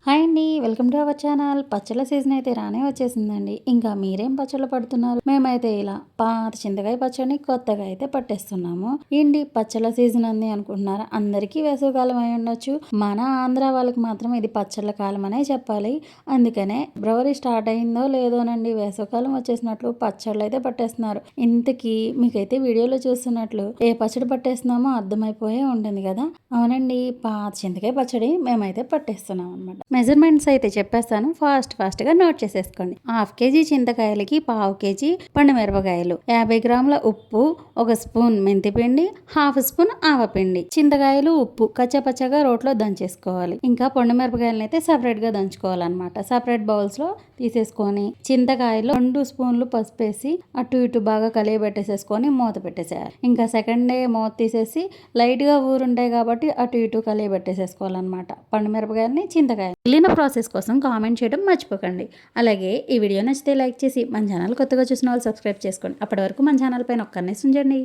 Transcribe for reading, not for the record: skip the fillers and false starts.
Hi అండి, welcome to our channel. పచ్చళ్ళ season అయితే రానే వచ్చేసిందండి. ఇంకా మీరేం పచ్చళ్ళు పడుతున్నారు? మేమైతే ఇలా పాత చింతకాయ పచ్చడిని కొత్తగా అయితే పట్టేస్తున్నాము. ఏంటి పచ్చళ్ళ సీజన్ అంది అనుకుంటున్నారా? అందరికీ వేసవికాలం అయి ఉండొచ్చు. మన ఆంధ్ర వాళ్ళకి మాత్రం ఇది పచ్చళ్ళ కాలం అనే చెప్పాలి. అందుకనే ఫిబ్రవరి స్టార్ట్ అయిందో లేదోనండి, వేసవికాలం వచ్చేసినట్లు పచ్చళ్ళు అయితే పట్టేస్తున్నారు. ఇంతకీ మీకైతే వీడియోలో చూస్తున్నట్లు ఏ పచ్చడి పట్టేస్తున్నామో అర్థమైపోయే ఉంటుంది కదా. అవునండి, పాత చింతకాయ పచ్చడి మేమైతే పట్టేస్తున్నాం అనమాట. మెజర్మెంట్స్ అయితే చెప్పేస్తాను, ఫాస్ట్గా నోట్ చేసేసుకోండి. 1/2 కేజీ చింతకాయలకి 1/4 కేజీ పండుమిరపకాయలు, 50 గ్రాముల ఉప్పు, 1 స్పూన్ మెంతిపిండి, 1/2 స్పూన్ ఆవపిండి, చింతకాయలు, ఉప్పు కచ్చాపచ్చగా రోట్లో దంచేసుకోవాలి. ఇంకా పండుమిరపకాయలను అయితే సపరేట్గా దంచుకోవాలన్నమాట. సపరేట్ బౌల్స్లో తీసేసుకొని చింతకాయలు 2 స్పూన్లు పసుపు వేసి అటు ఇటు బాగా కలియబెట్టేసేసుకొని మూత పెట్టేసేయాలి. ఇంకా సెకండ్ డే మూత తీసేసి లైట్గా ఊరుంటాయి కాబట్టి అటు ఇటు కలియబెట్టేసేసుకోవాలన్నమాట పండుమిరపకాయలని, చింతకాయ. మిగిలిన ప్రాసెస్ కోసం కామెంట్ చేయడం మర్చిపోకండి. అలాగే ఈ వీడియో నచ్చితే లైక్ చేసి మన ఛానల్ కొత్తగా చూసిన వాళ్ళు సబ్స్క్రైబ్ చేసుకోండి. అప్పటి వరకు మన ఛానల్ పైన ఒక్కరినే ఉంచండి.